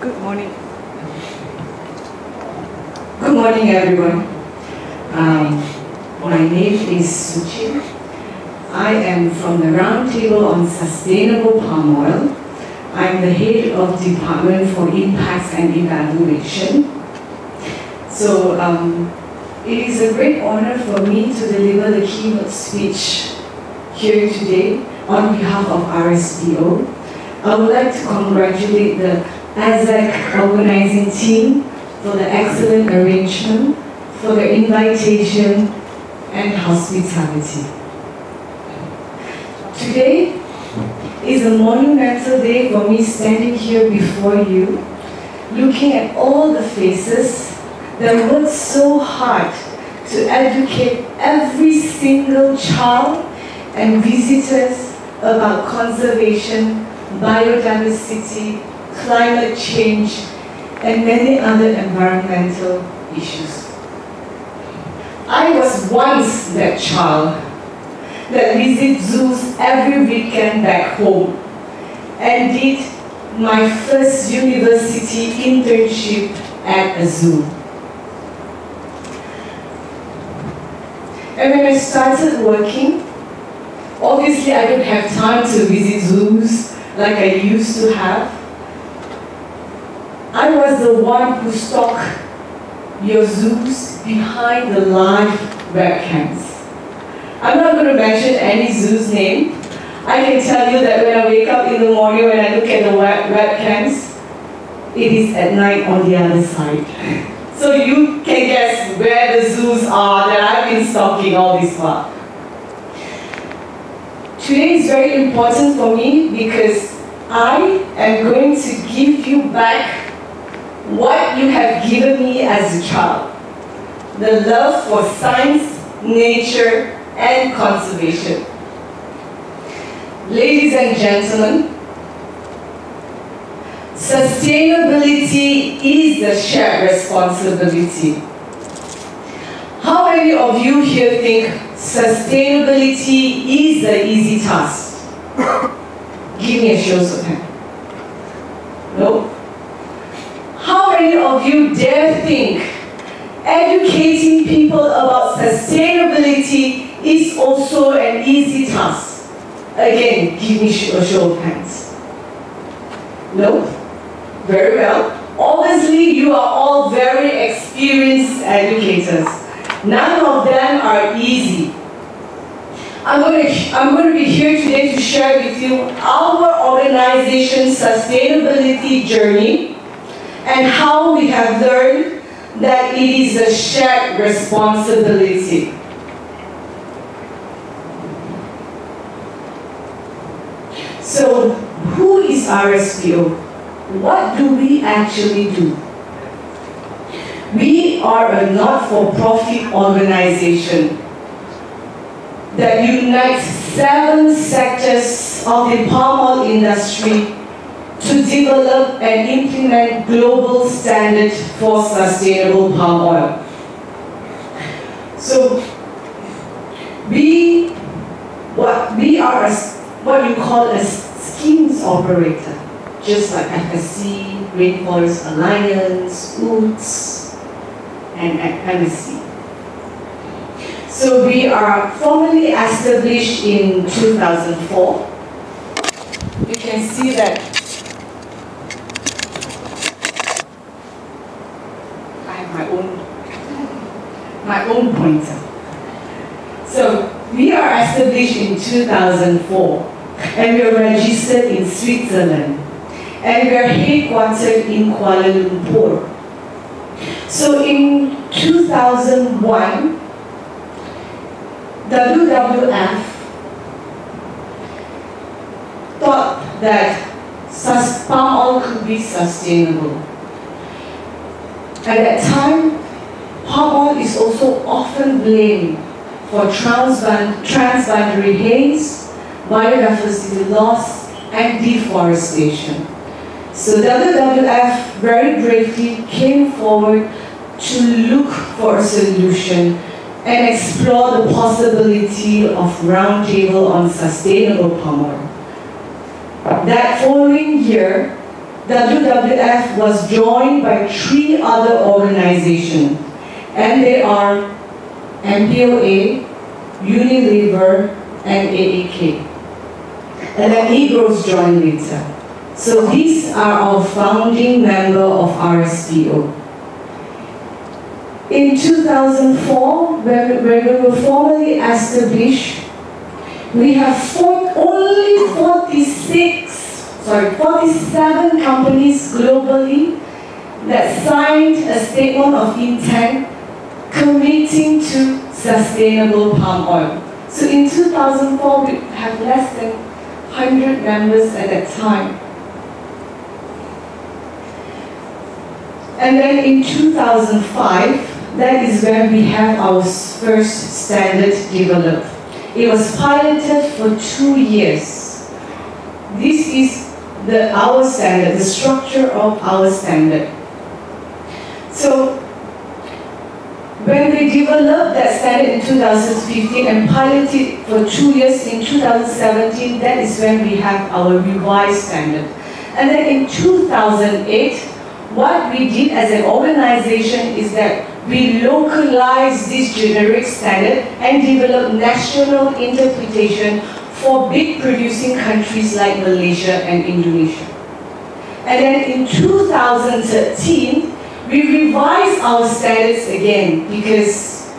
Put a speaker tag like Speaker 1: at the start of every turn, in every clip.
Speaker 1: Good morning. Good morning, everyone. My name is Suchi. I am from the Roundtable on Sustainable Palm Oil. I'm the head of Department for Impacts and Evaluation. So it is a great honor for me to deliver the keynote speech here today on behalf of RSPO. I would like to congratulate the ASEC organizing team for the excellent arrangement, for the invitation and hospitality. Today is a monumental day for me standing here before you, looking at all the faces that worked so hard to educate every single child and visitors about conservation, biodiversity, climate change, and many other environmental issues. I was once that child that visited zoos every weekend back home and did my first university internship at a zoo. And when I started working, obviously I don't have time to visit zoos like I used to have. I was the one who stocked your zoos behind the live webcams. I'm not going to mention any zoo's name. I can tell you that when I wake up in the morning, when I look at the webcams, it is at night on the other side. So you can guess where the zoos are that I've been stalking all this while. Today is very important for me because I am going to give you back what you have given me as a child. The love for science, nature, and conservation. Ladies and gentlemen, sustainability is the shared responsibility. How many of you here think sustainability is the easy task? Give me a show of hands. No? How many of you dare think educating people about sustainability is also an easy task? Again, give me a show of hands. No? Very well. Obviously, you are all very experienced educators. None of them are easy. I'm going to be here today to share with you our organization's sustainability journey and how we have learned that it is a shared responsibility. So, who is RSPO? What do we actually do? We are a not-for-profit organization that unites 7 sectors of the palm oil industry to develop and implement global standards for sustainable palm oil. So, we are what you call a schemes operator, just like FSC, Rainforest Alliance, UTS, and MSC. So we are formally established in 2004. You can see that I have my own pointer. So we are established in 2004, and we are registered in Switzerland, and we are headquartered in Kuala Lumpur. So in 2001, WWF thought that palm oil could be sustainable. At that time, palm oil is also often blamed for transboundary haze, biodiversity loss, and deforestation. So WWF very bravely came forward to look for a solution and explore the possibility of Roundtable on Sustainable Palm Oil. That following year, WWF was joined by 3 other organizations, and they are MPOA, Unilever, and AAK. And then Negroes joined later. So these are our founding members of RSPO. In 2004, when we were formally established, we have only 47 companies globally that signed a statement of intent committing to sustainable palm oil. So in 2004, we have less than 100 members at that time. And then in 2005, that is when we have our first standard developed. It was piloted for 2 years. This is our standard, the structure of our standard. So when they developed that standard in 2015 and piloted it for 2 years in 2017, that is when we have our revised standard. And then in 2008, what we did as an organization is that we localized this generic standard and developed national interpretation for big producing countries like Malaysia and Indonesia. And then in 2013, we revised our standards again because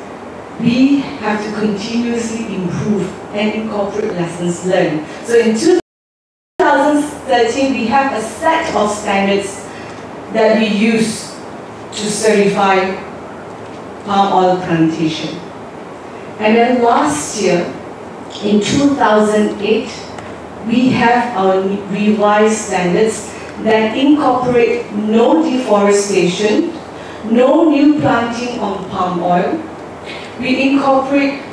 Speaker 1: we have to continuously improve and incorporate lessons learned. So in 2013, we have a set of standards that we use to certify palm oil plantation. And then last year, in 2008, we have our revised standards that incorporate no deforestation, no new planting on palm oil. We incorporate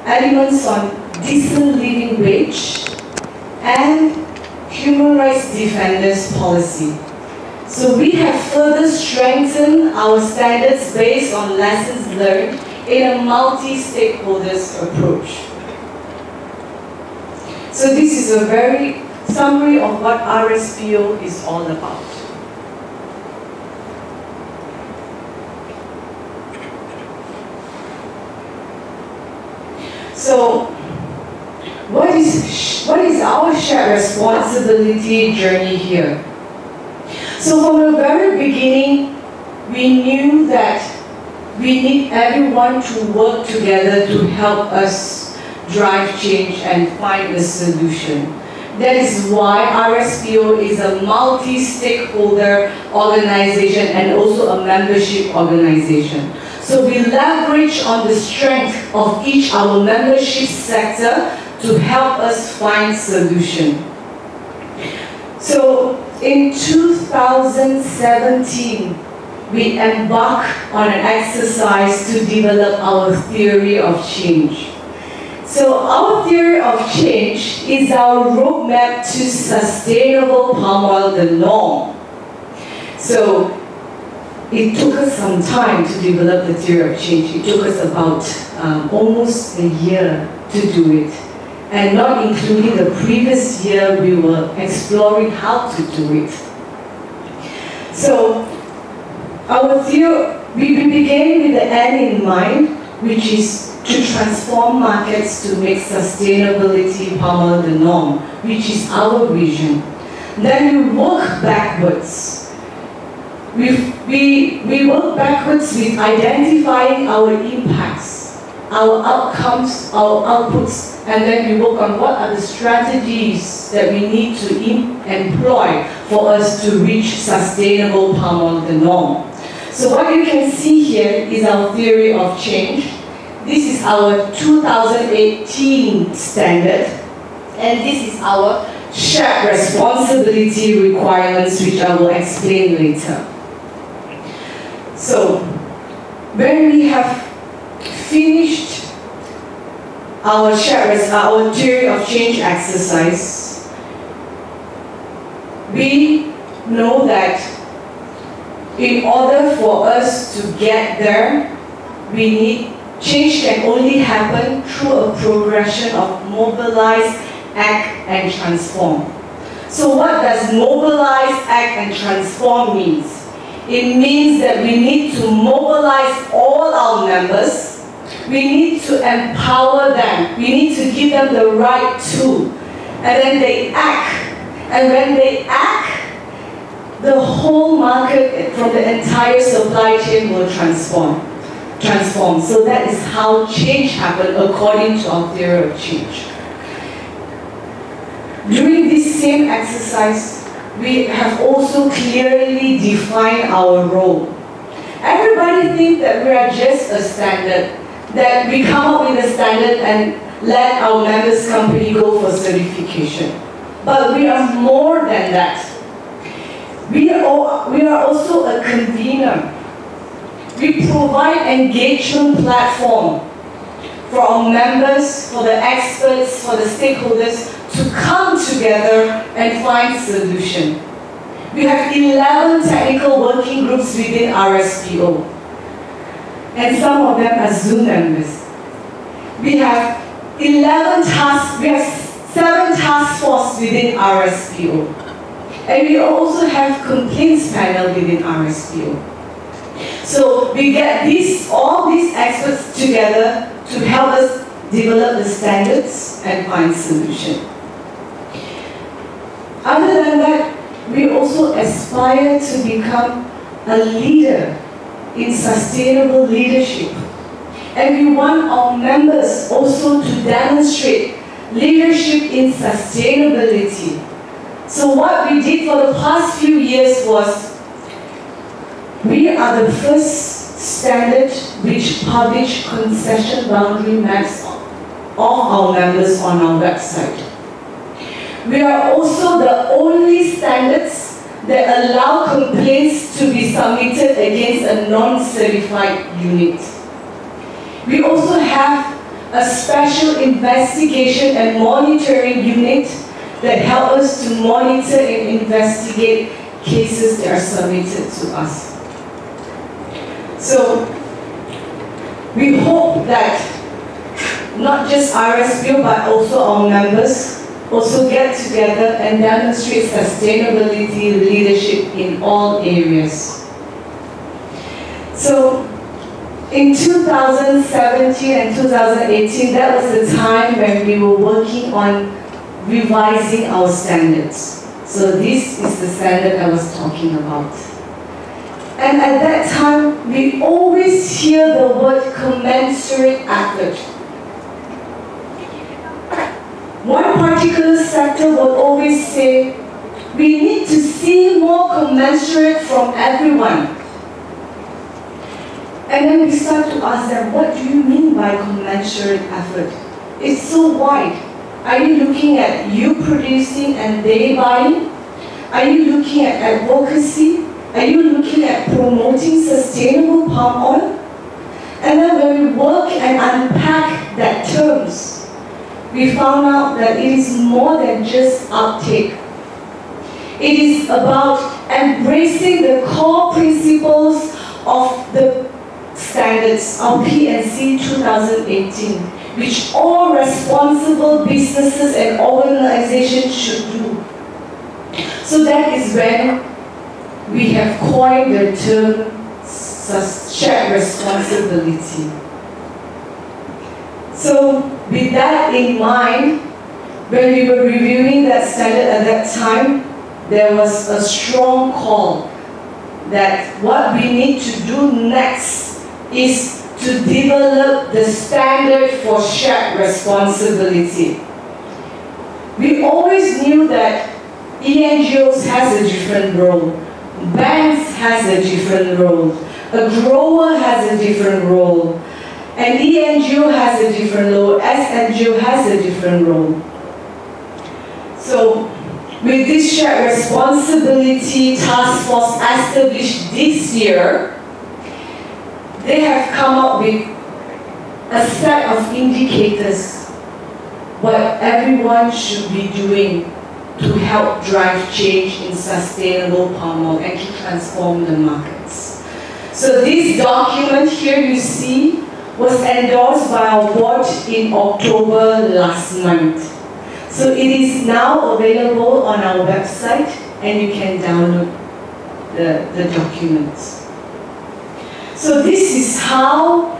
Speaker 1: elements on decent living wage and human rights defenders policy. So we have further strengthened our standards based on lessons learned in a multi-stakeholders approach. So this is a very summary of what RSPO is all about. So what is our shared responsibility journey here? So from the very beginning, we knew that we need everyone to work together to help us drive change and find a solution. That is why RSPO is a multi-stakeholder organization and also a membership organization. So we leverage on the strength of each our membership sector to help us find solution. So in 2017, we embarked on an exercise to develop our theory of change. So our theory of change is our roadmap to sustainable palm oil, the norm. So it took us some time to develop the theory of change. It took us about almost a year to do it. And not including the previous year, we were exploring how to do it. So our theory, we began with the end in mind, which is to transform markets to make sustainability palm oil the norm, which is our vision. Then we work backwards. We work backwards with identifying our impacts, our outcomes, our outputs, and then we work on what are the strategies that we need to employ for us to reach sustainable palm oil the norm. So what you can see here is our theory of change. This is our 2018 standard, and this is our shared responsibility requirements, which I will explain later. So, when we have finished our theory of change exercise, we know that in order for us to get there, change can only happen through a progression of mobilize, act, and transform. So what does mobilize, act, and transform means? It means that we need to mobilize all our members. We need to empower them. We need to give them the right tool. And then they act. And when they act, the whole market from the entire supply chain will transform. So that is how change happens according to our theory of change. During this same exercise, we have also clearly defined our role. Everybody thinks that we are just a standard, that we come up with a standard and let our members' company go for certification. But we are more than that. We are also a convener. We provide engagement platform for our members, for the experts, for the stakeholders to come together and find solution. We have 11 technical working groups within RSPO, and some of them are Zoom members. We have 7 task force within RSPO, and we also have complaints panel within RSPO. So we get all these experts together to help us develop the standards and find solution. Other than that, we also aspire to become a leader in sustainable leadership. And we want our members also to demonstrate leadership in sustainability. So what we did for the past few years was, we are the first standard which published concession boundary maps of our members on our website. We are also the only standards that allow complaints to be submitted against a non-certified unit. We also have a special investigation and monitoring unit that help us to monitor and investigate cases that are submitted to us. So, we hope that not just RSPO but also our members also get together and demonstrate sustainability leadership in all areas. So, in 2017 and 2018, that was the time when we were working on revising our standards. So this is the standard I was talking about. And at that time, we always hear the word commensurate effort. One particular sector will always say, we need to see more commensurate from everyone. And then we start to ask them, what do you mean by commensurate effort? It's so wide. Are you looking at you producing and they buying? Are you looking at advocacy? Are you looking at promoting sustainable palm oil? And then when we work and unpack that terms, we found out that it is more than just uptake. It is about embracing the core principles of the standards of P&C 2018, which all responsible businesses and organizations should do. So that is when we have coined the term shared responsibility. So with that in mind, when we were reviewing that standard at that time, there was a strong call that what we need to do next is to develop the standard for shared responsibility. We always knew that ENGOs has a different role, banks has a different role, a grower has a different role, an ENGO has a different role, SNGO has a different role. So, with this shared responsibility task force established this year, they have come up with a set of indicators what everyone should be doing to help drive change in sustainable palm oil and to transform the markets. So this document here you see was endorsed by our board in October last month. So it is now available on our website, and you can download the documents. So this is how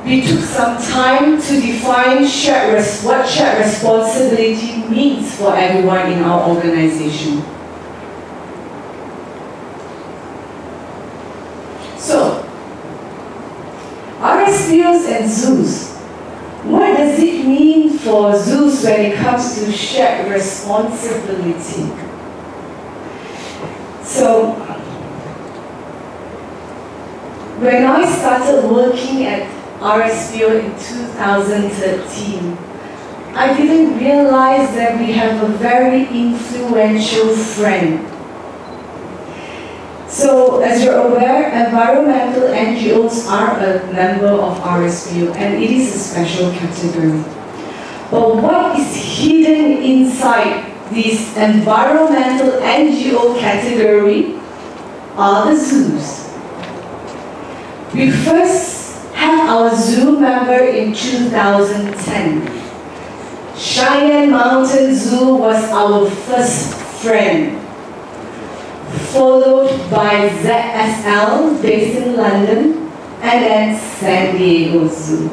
Speaker 1: we took some time to define what shared responsibility means for everyone in our organization. So, RSPOs and zoos. What does it mean for zoos when it comes to shared responsibility? So, when I started working at RSPO in 2013, I didn't realize that we have a very influential friend. So, as you're aware, environmental NGOs are a member of RSPO, and it is a special category. But what is hidden inside this environmental NGO category are the zoos. We first had our zoo member in 2010. Cheyenne Mountain Zoo was our first friend, followed by ZSL, based in London, and then San Diego Zoo.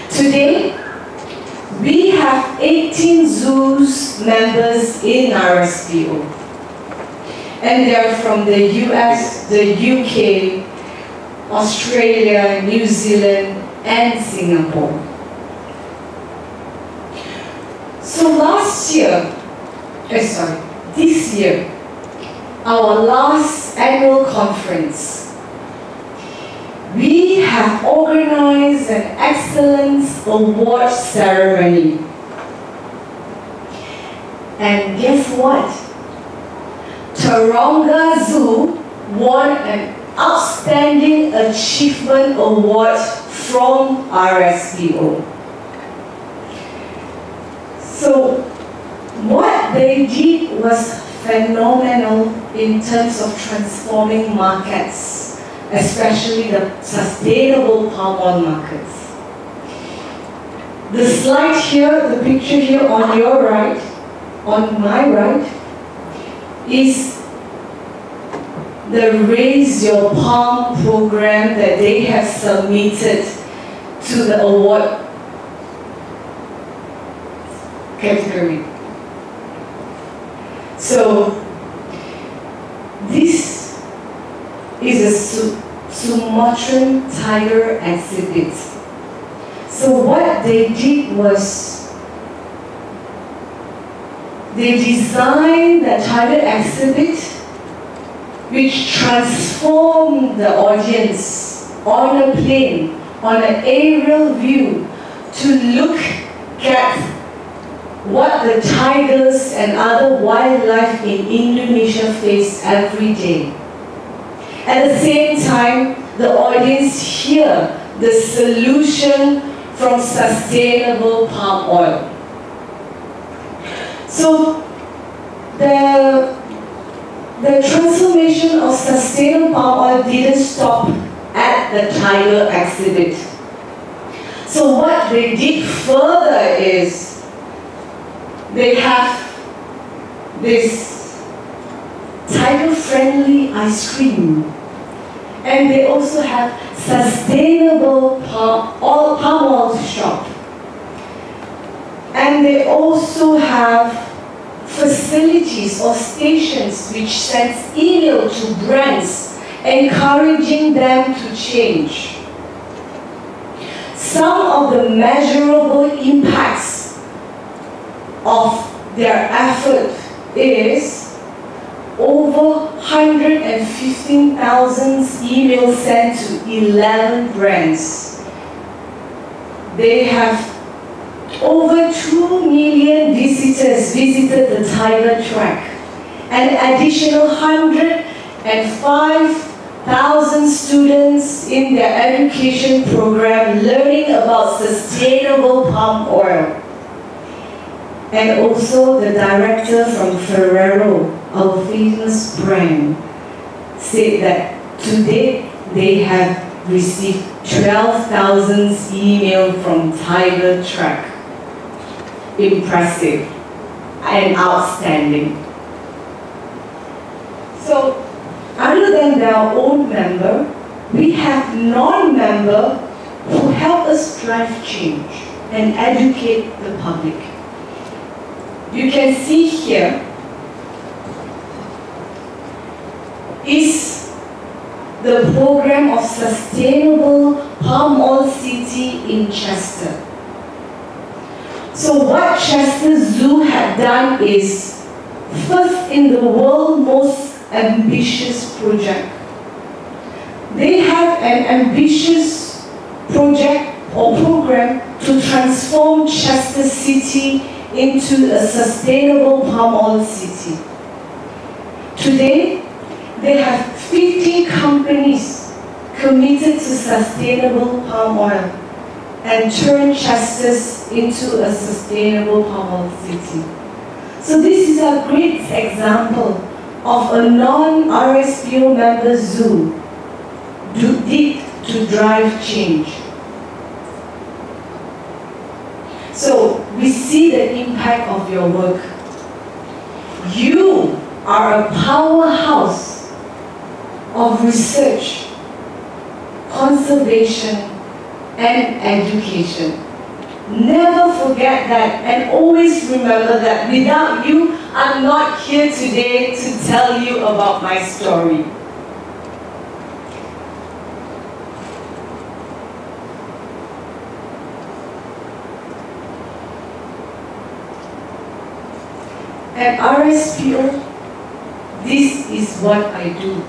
Speaker 1: Today, we have 18 zoos members in RSPO. And they're from the US, the UK, Australia, New Zealand, and Singapore. So this year, our last annual conference, we have organized an Excellence Award ceremony. And guess what? Taronga Zoo won an Outstanding Achievement Award from RSPO. So what they did was phenomenal in terms of transforming markets, especially the sustainable palm oil markets. The slide here, the picture here on your right, on my right, is the Raise Your Palm program that they have submitted to the award category. So this is a Sumatran tiger exhibit. So what they did was they designed the tiger exhibit, which transformed the audience on a plane, on an aerial view, to look at what the tigers and other wildlife in Indonesia face every day. At the same time, the audience hear the solution from sustainable palm oil. So the transformation of sustainable palm oil didn't stop at the tiger exhibit. So what they did further is they have this tiger-friendly ice cream, and they also have sustainable palm oil shop, and they also have facilities or stations which sends email to brands encouraging them to change. Some of the measurable impacts of their effort is over 115,000 emails sent to 11 brands. They have over 2 million visitors visited the tiger track. An additional 105,000 students in their education program learning about sustainable palm oil. And also the director from Ferrero, our famous brand, said that to date they have received 12,000 emails from Tiger Track. impressive and outstanding. So, other than their own member, we have non-member who help us drive change and educate the public. You can see here is the program of Sustainable Palm Oil City in Chester. So what Chester Zoo had done is first in the world most ambitious project. They have an ambitious project or program to transform Chester City into a sustainable palm oil city. Today, they have 50 companies committed to sustainable palm oil and turn Chester into a sustainable palm oil city. So this is a great example of a non-RSPO member zoo to drive change. So we see the impact of your work. You are a powerhouse of research, conservation, and education. Never forget that, and always remember that without you, I'm not here today to tell you about my story. At RSPO, this is what I do.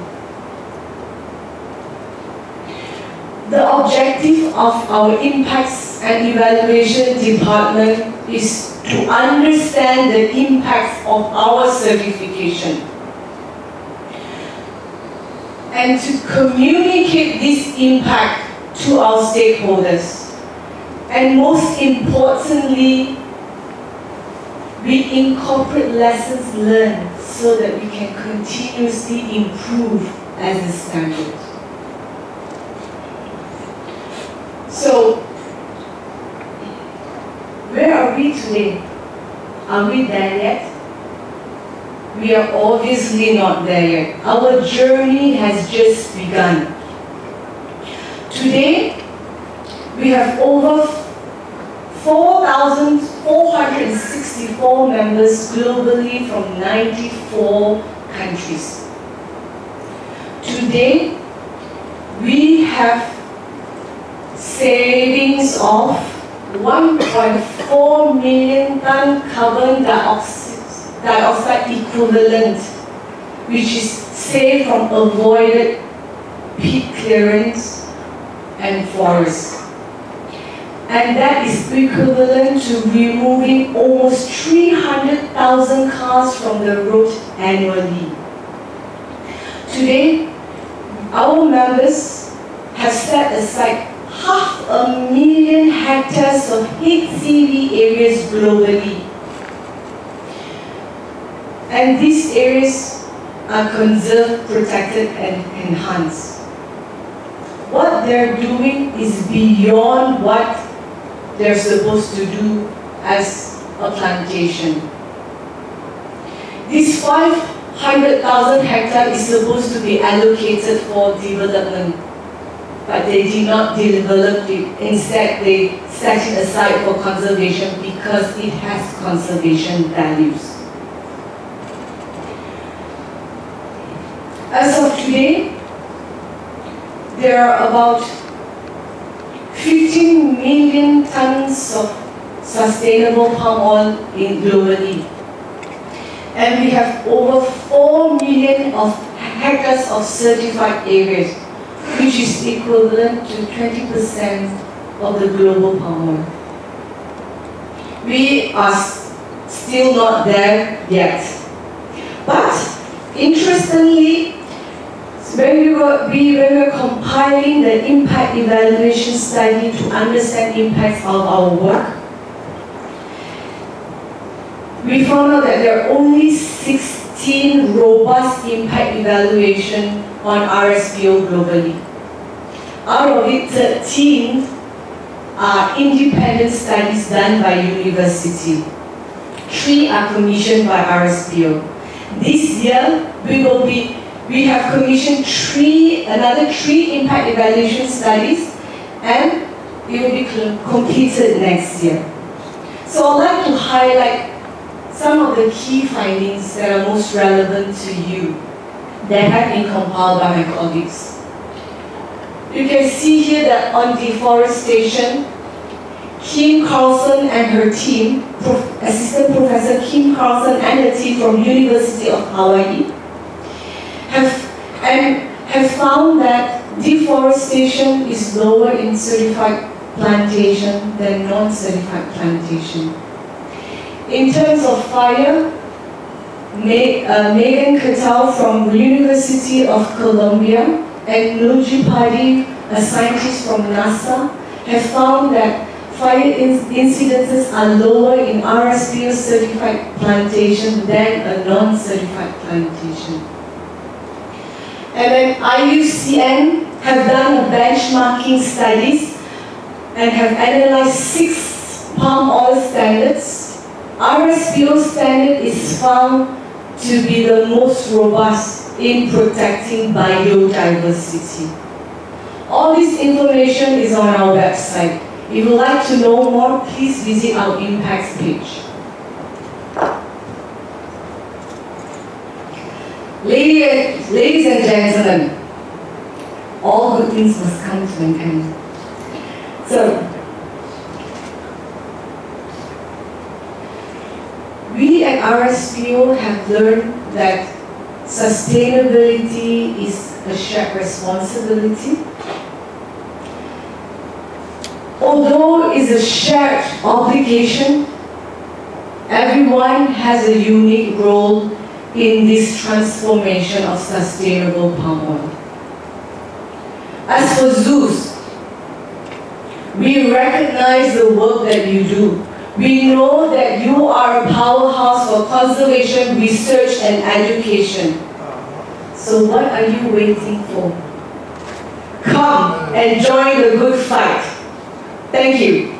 Speaker 1: The objective of our Impacts and Evaluation Department is to understand the impacts of our certification and to communicate this impact to our stakeholders. And most importantly, we incorporate lessons learned so that we can continuously improve as a standard. So, where are we today? Are we there yet? We are obviously not there yet. Our journey has just begun. Today, we have over 4,464 members globally from 94 countries. Today, we have savings of 1.4 million ton carbon dioxide equivalent, which is saved from avoided peat clearance and forests. And that is equivalent to removing almost 300,000 cars from the road annually. Today, our members have set aside 500,000 hectares of HCV areas globally. And these areas are conserved, protected, and enhanced. What they're doing is beyond what they're supposed to do as a plantation. This 500,000 hectares is supposed to be allocated for development, but they did not develop it. Instead, they set it aside for conservation because it has conservation values. As of today, there are about 15 million tons of sustainable palm oil globally. And we have over 4 million of hectares of certified areas, which is equivalent to 20% of the global palm oil. We are still not there yet. But interestingly, when we were compiling the impact evaluation study to understand impacts of our work, we found out that there are only 16 robust impact evaluation on RSPO globally. Out of it, 13 are independent studies done by university. 3 are commissioned by RSPO. This year, we have commissioned another 3 impact evaluation studies, and it will be completed next year. So I'd like to highlight some of the key findings that are most relevant to you that have been compiled by my colleagues. You can see here that on deforestation, Kim Carlson and her team, Assistant Professor Kim Carlson and her team from University of Hawaii, have found that deforestation is lower in certified plantation than non-certified plantation. In terms of fire, Megan Cattell from the University of Columbia and Nulji Padi, a scientist from NASA, have found that fire incidences are lower in RSPO certified plantation than a non-certified plantation. And then IUCN have done a benchmarking studies and have analyzed 6 palm oil standards. RSPO standard is found to be the most robust in protecting biodiversity. All this information is on our website. If you would like to know more, please visit our impacts page. Ladies and gentlemen, all good things must come to an end. So, we at RSPO have learned that sustainability is a shared responsibility. Although it's a shared obligation, everyone has a unique role in this transformation of sustainable palm oil. As for Zeus, we recognize the work that you do. We know that you are a powerhouse for conservation, research, and education. So what are you waiting for? Come and join the good fight. Thank you.